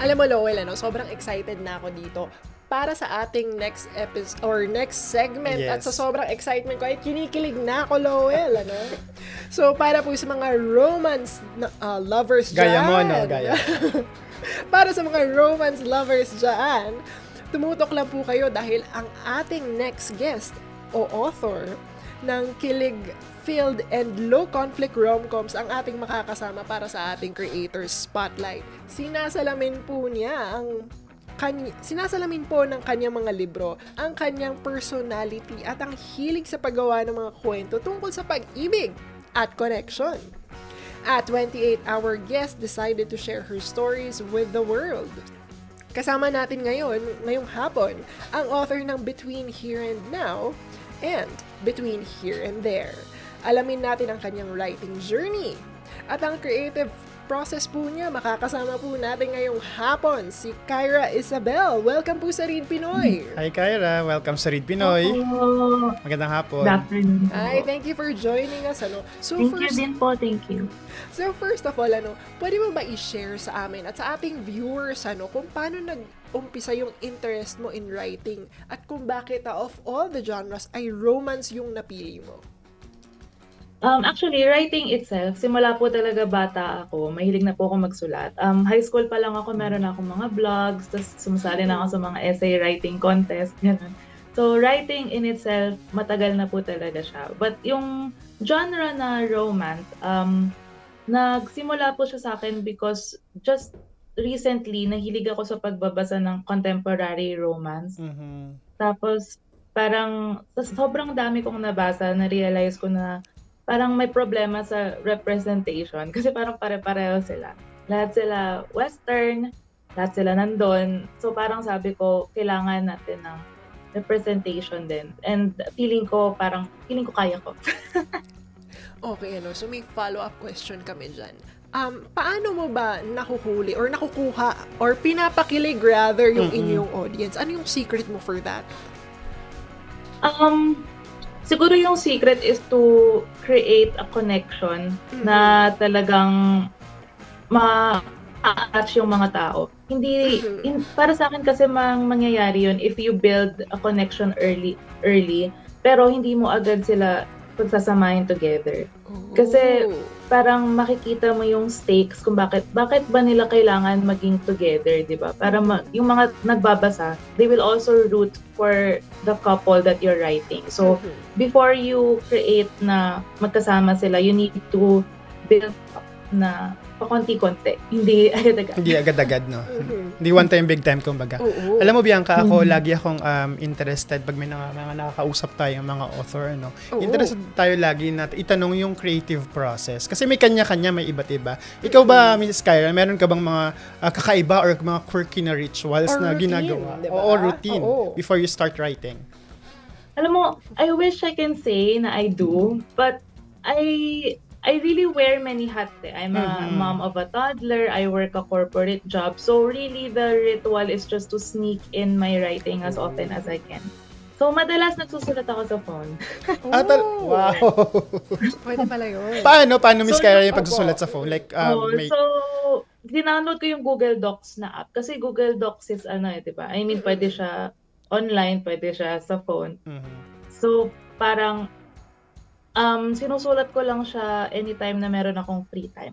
Alam mo, Lowell, sobrang excited na ako dito para sa ating next episode or next segment. Yes. At sa sobrang excitement ko ay kinikilig na ako, Lowell. So, para po sa mga romance lovers dyan. Gaya mo, no? Gaya. Para sa mga romance lovers dyan, tumutok lang po kayo dahil ang ating next guest o author ng kilig-filled and low-conflict rom-coms ang ating makakasama para sa ating Creators Spotlight. Sinasalamin po ng kanyang mga libro, ang kanyang personality at ang hilig sa paggawa ng mga kwento tungkol sa pag-ibig at connection. A 28-hour guest decided to share her stories with the world. Kasama natin ngayong hapon, ang author ng Between Here and Now and Between Here and There. Alamin natin ang kanyang writing journey at ang creative process po niya. Makakasama po natin ngayong hapon si Kyra Isabel. Welcome po sa Read Pinoy. Hi Kyra, welcome sa Read Pinoy. Hello. Magandang hapon. Good afternoon. Hi, thank you for joining us. So Thank you din po, thank you. So first of all, pwede mo ba i-share sa amin at sa ating viewers kung paano nag-umpisa yung interest mo in writing at kung bakit of all the genres ay romance yung napili mo? Actually, writing itself, simula po talaga bata ako, mahilig na po ako magsulat. High school pa lang ako, meron na akong mga vlogs, tapos sumasali na ako sa mga essay writing contest, gano'n. So, writing in itself, matagal na po talaga siya. But yung genre na romance, nagsimula po siya sa akin because just recently, nahilig ako sa pagbabasa ng contemporary romance. Mm-hmm. Tapos, parang sa sobrang dami kong nabasa, na-realize ko na parang may problema sa representation kasi parang pare-pareho sila. Lahat sila Western, lahat sila nandun. So parang sabi ko, kailangan natin ng representation din. And feeling ko kaya ko. Okay, so may follow-up question kami dyan. Paano mo ba nakuhuli or nakukuha or pinapakilig rather yung inyong audience? Ano yung secret mo for that? Siguro yung secret is to create a connection na talagang ma-attach yung mga tao. Hindi, para sa akin kasi mangyayari yun if you build a connection early, pero hindi mo agad sila pagsasamahin together. Kasi parang makikita mo yung stakes kung bakit ba nila kailangan maging together, di ba? Para yung mga nagbabasa, they will also root for the couple that you're writing. So, before you create na magkasama sila, you need to build up na pakonti-konti. Hindi agad-agad. Hindi agad-agad, no? Hindi one time, big time, kumbaga. Alam mo, Bianca, ako, lagi akong interested pag may mga nakakausap tayo, mga author, no? Interested tayo lagi na itanong yung creative process. Kasi may kanya-kanya, may iba't iba. Ikaw ba, Miss Kyra, meron ka bang mga kakaiba or mga quirky na rituals or na routine, ginagawa? Diba? O routine before you start writing? Alam mo, I wish I can say na I do, but I really wear many hats. I'm a mom of a toddler. I work a corporate job. So really, the ritual is just to sneak in my writing as often as I can. So madalas nagsusulat ako sa phone. Wow! Pwede pala yun. Paano Miss Kyra yung pagsusulat sa phone? Like, So, dinownload ko yung Google Docs na app. Kasi Google Docs is diba? I mean, pwede siya online, pwede siya sa phone. So, parang sinusulat ko lang siya anytime na meron akong free time.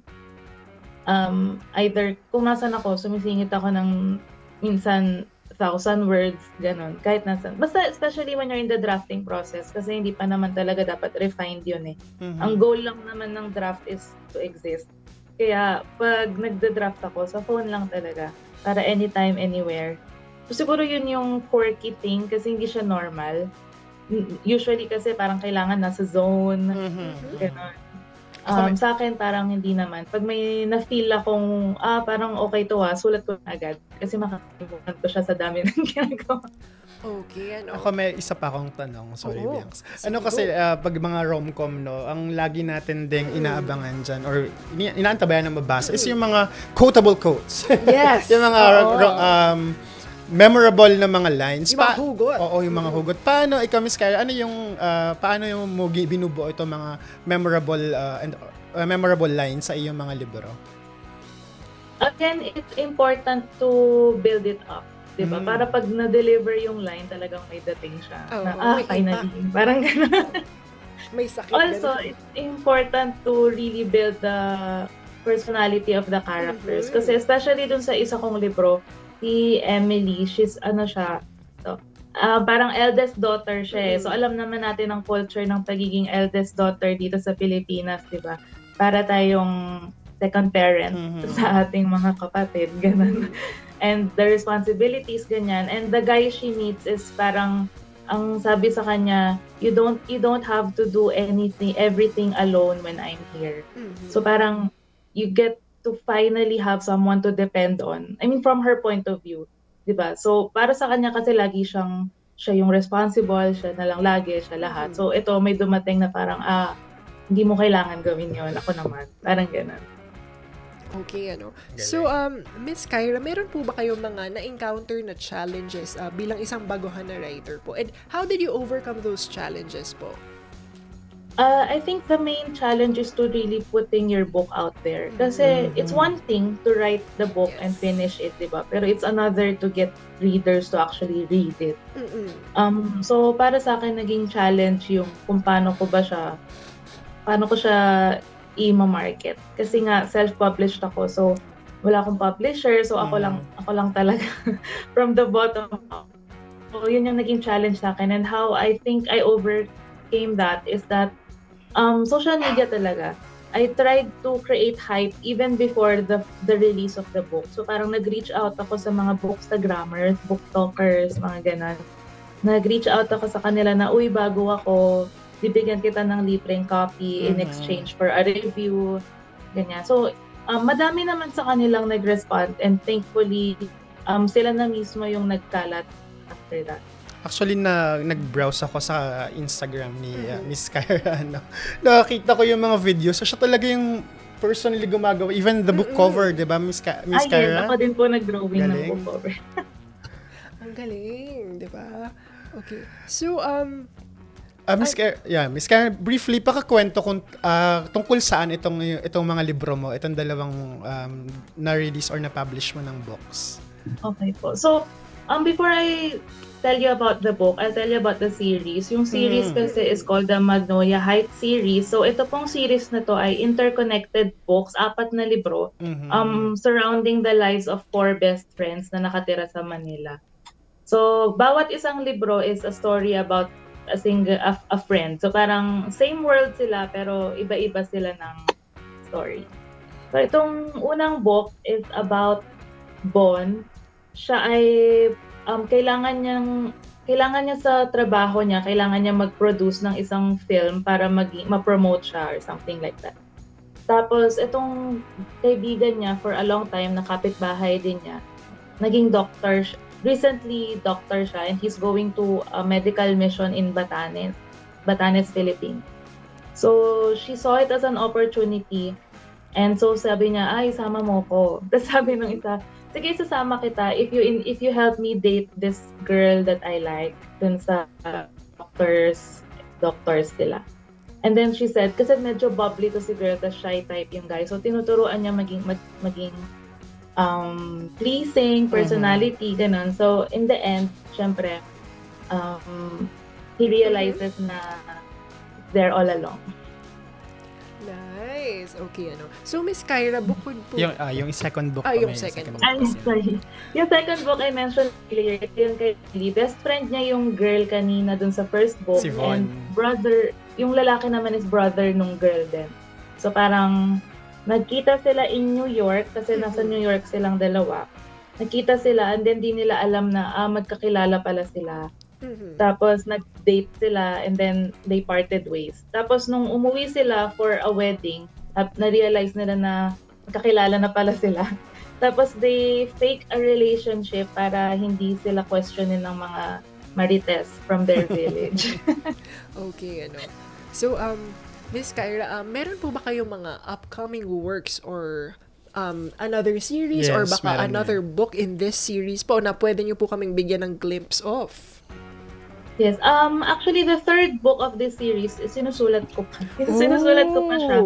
Either kung nasan ako, sumisingit ako ng minsan 1,000 words, ganun, kahit nasan. Basta especially when you're in the drafting process kasi hindi pa naman talaga dapat refined yun eh. Ang goal lang naman ng draft is to exist. Kaya pag nagda-draft ako, sa phone lang talaga para anytime, anywhere. So siguro yun yung quirky thing kasi hindi siya normal. Usually kasi parang kailangan nasa zone. Ganun. Sa akin parang hindi naman. Pag may na-feel akong parang okay to sulat ko na agad. Kasi makakalimutan ko siya sa dami ng ginagawa. Okay, Ako may isa pa akong tanong. Sorry, Bianx. Kasi pag mga rom-com, no, ang lagi natin ding inaabangan dyan or inaantabayan na mabasa is yung mga quotable quotes. Yes! Yung mga memorable na mga lines. Yung mga hugot. Oo, yung mga hugot. Paano, ikaw, Miss Kyra, paano yung mo binubuo ito mga memorable lines sa iyong mga libro? Again, it's important to build it up. Diba? Para pag na-deliver yung line, talagang may dating siya. Finally. Parang gano'n. May sakit. Also, it's important to really build the personality of the characters. Kasi especially dun sa isa kong libro, si Emily, she's parang eldest daughter siya. So alam naman natin ang culture ng pagiging eldest daughter dito sa Pilipinas, di ba? Para tayong second parent sa ating mga kapatid, ganun. And the responsibilities, ganyan. And the guy she meets is parang ang sabi sa kanya, you don't have to do everything alone when I'm here. So parang you get to finally have someone to depend on. I mean, from her point of view, 'di ba? So para sa kanya kasi lagi siya yung responsible, siya na lang lagi, siya lahat. So ito may dumating na parang hindi mo kailangan gawin 'yon, ako naman. Parang gano'n. Okay, So, Miss Kyra, meron po ba kayong mga na-encounter na challenges bilang isang baguhan na writer po? And how did you overcome those challenges po? I think the main challenge is to really putting your book out there. Kasi it's one thing to write the book and finish it, diba? Pero it's another to get readers to actually read it. So, para sa akin, naging challenge yung kung paano ko siya i-market. Kasi nga, self-published ako. So, wala akong publisher. So, ako lang talaga from the bottom up. So, yun yung naging challenge sa akin. And how I think I overcame that is that social media talaga. I tried to create hype even before the release of the book. So, parang nag-reach out ako sa mga bookstagrammers, booktalkers, mga ganon. Nag-reach out ako sa kanila na, uy, bago ako, bibigyan kita ng libreng copy in exchange for a review, ganyan. So, madami naman sa kanilang nag-respond and thankfully, sila na mismo yung nagkalat after that. Actually, nag-browse ako sa Instagram ni Miss Kyra. Nakakita ko yung mga videos. So, siya talaga yung personally gumagawa. Even the book cover, di ba, Miss Kyra? Yes, ako din po nag-drawing ng book cover. Ang galing, di ba? Okay. So, Miss Kyra, briefly, pakakwento kung tungkol saan itong mga libro mo, itong dalawang na-release or na-publish mo ng books. Okay po. So, before I tell you about the book, I'll tell you about the series. Yung series kasi is called the Magnolia Heights series. So, ito pong series na to ay interconnected books, 4 na libro, surrounding the lives of 4 best friends na nakatira sa Manila. So, bawat isang libro is a story about a friend. So parang same world sila pero iba-iba sila ng story. So itong unang book is about Bon. Siya ay kailangan niya sa trabaho niya, kailangan niya mag-produce ng isang film para ma-promote siya or something like that. Tapos itong kaibigan niya for a long time na kapitbahay din niya, naging doctor siya. Recently, doctor siya and he's going to a medical mission in Batanes, Philippines. So, she saw it as an opportunity and so sabi niya, sama mo ko. Tapos sabi nung isa, sige, sasama kita if you help me date this girl that I like dun sa doctors sila. And then she said, kasi medyo bubbly to si girl, tas shy type yung guy. So, tinuturuan niya maging pleasing, personality, ganun. So, in the end, syempre, he realizes na they're all along. Nice. Okay, So, Miss Kyra, bukod po... Yung second book. Yung second book. Sorry. Yung second book I mentioned earlier, yung kay Lee. Best friend niya yung girl kanina dun sa first book. Si Von. And brother, yung lalaki naman is brother nung girl din. So, parang... Nagkita sila in New York kasi nasa New York silang dalawa. Nagkita sila and then di nila alam na magkakilala pala sila. Tapos nag-date sila and then they parted ways. Tapos nung umuwi sila for a wedding, na-realize nila na magkakilala na pala sila. Tapos they fake a relationship para hindi sila questionin ng mga marites from their village. Okay, So, Miss Kyra, meron po ba kayong mga upcoming works or another series or baka another book in this series po na pwede niyo po kaming bigyan ng glimpse of? Yes. Actually, the third book of this series is sinusulat ko pa. Sinusulat ko pa siya.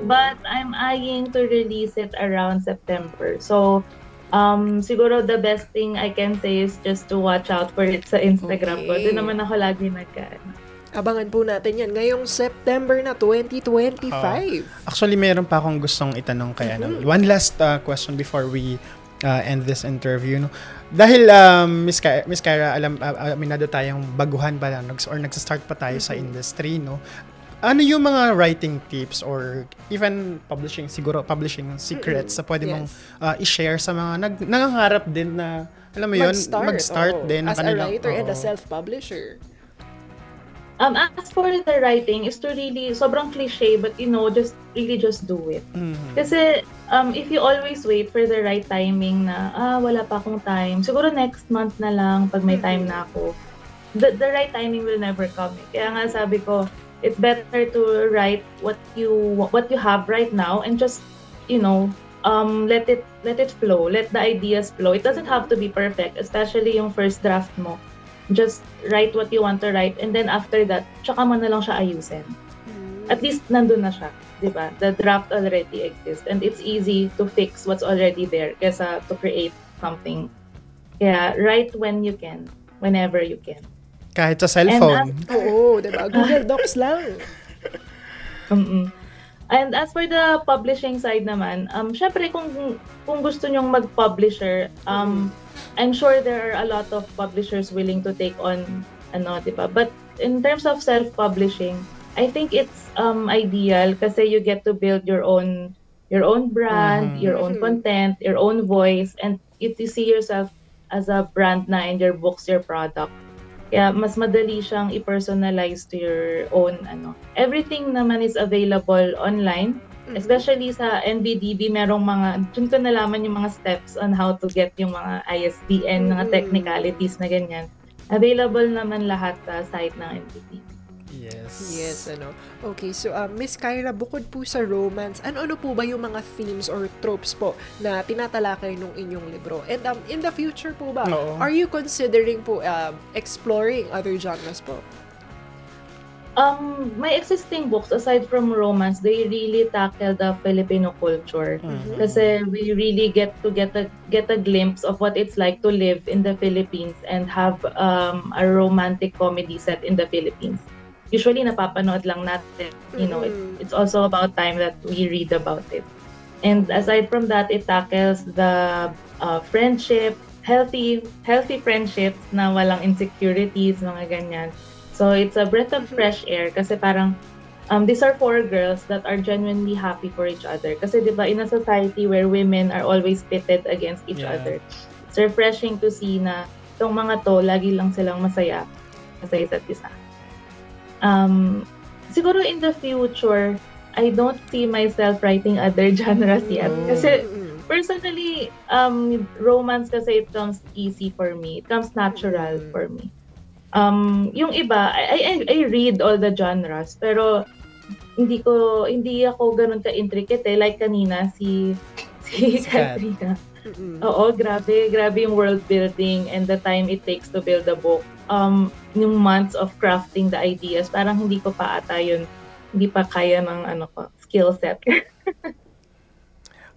But I'm eyeing to release it around September. So, siguro the best thing I can say is just to watch out for it sa Instagram ko. Doon naman ako lagi Abangan po natin yan ngayong September na 2025. Actually, meron pa akong gustong itanong kay one last question before we end this interview. No? Dahil, Miss Kyra, aminado tayong baguhan pa lang or nagsa-start pa tayo sa industry, no? Ano yung mga writing tips or even publishing secrets sa pwede mong i-share sa mga nangangarap din na, alam mo yun, mag-start din. As a writer and a self-publisher. As for the writing, is to really, sobrang cliche, but just do it. Kasi, if you always wait for the right timing na, wala pa akong time, siguro next month na lang, pag may time na ako, the right timing will never come. Kaya nga sabi ko, it's better to write what you have right now and just, let it flow, let the ideas flow. It doesn't have to be perfect, especially yung first draft mo. Just write what you want to write and then after that, tsaka mo na lang siya ayusin. At least nandun na siya, di ba? The draft already exists and it's easy to fix what's already there kesa to create something. Kaya write when you can, whenever you can. Kahit sa cellphone. Di ba? Google Docs lang. And as for the publishing side naman, syempre kung gusto nyong mag-publisher, I'm sure there are a lot of publishers willing to take on diba? But in terms of self-publishing, I think it's ideal kasi you get to build your own brand, your own content, your own voice, and you see yourself as a brand na in your books, your product. Kaya mas madali siyang i-personalize to your own Everything naman is available online. Especially sa NBDB, merong dun ko nalaman yung mga steps on how to get yung mga ISBN, mga technicalities na ganyan. Available naman lahat sa site ng NBDB. Yes. Okay, so Miss Kyra, bukod po sa romance, ano po ba yung mga themes or tropes po na tinatalakay nung inyong libro? And in the future po ba, are you considering po exploring other genres po? My existing books, aside from romance, they really tackle the Filipino culture. Kasi we really get a glimpse of what it's like to live in the Philippines and have a romantic comedy set in the Philippines. Usually, napapanood lang natin. It's also about time that we read about it. And aside from that, it tackles the friendship, healthy friendships na walang insecurities, mga ganyan. So it's a breath of fresh air kasi parang these are 4 girls that are genuinely happy for each other. Kasi diba in a society where women are always pitted against each other, it's refreshing to see na itong mga to, lagi lang silang masaya sa isa't isa. Siguro in the future, I don't see myself writing other genres yet. Kasi personally, romance kasi it comes easy for me. It comes natural for me. Yung iba, I read all the genres, pero hindi ako ganun ka-intricate Like kanina, si Katrina. Oo, grabe yung world building and the time it takes to build a book. Yung months of crafting the ideas, parang hindi ko pa ata yun, hindi pa kaya ng skill set.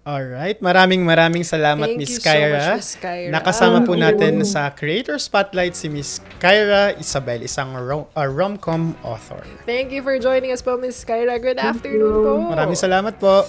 Alright, maraming salamat, Miss Kyra. So much, Miss Kyra. Nakasama po natin sa Creator Spotlight si Miss Kyra Isabel, isang rom-com author. Thank you for joining us po, Miss Kyra. Good afternoon po. Maraming salamat po.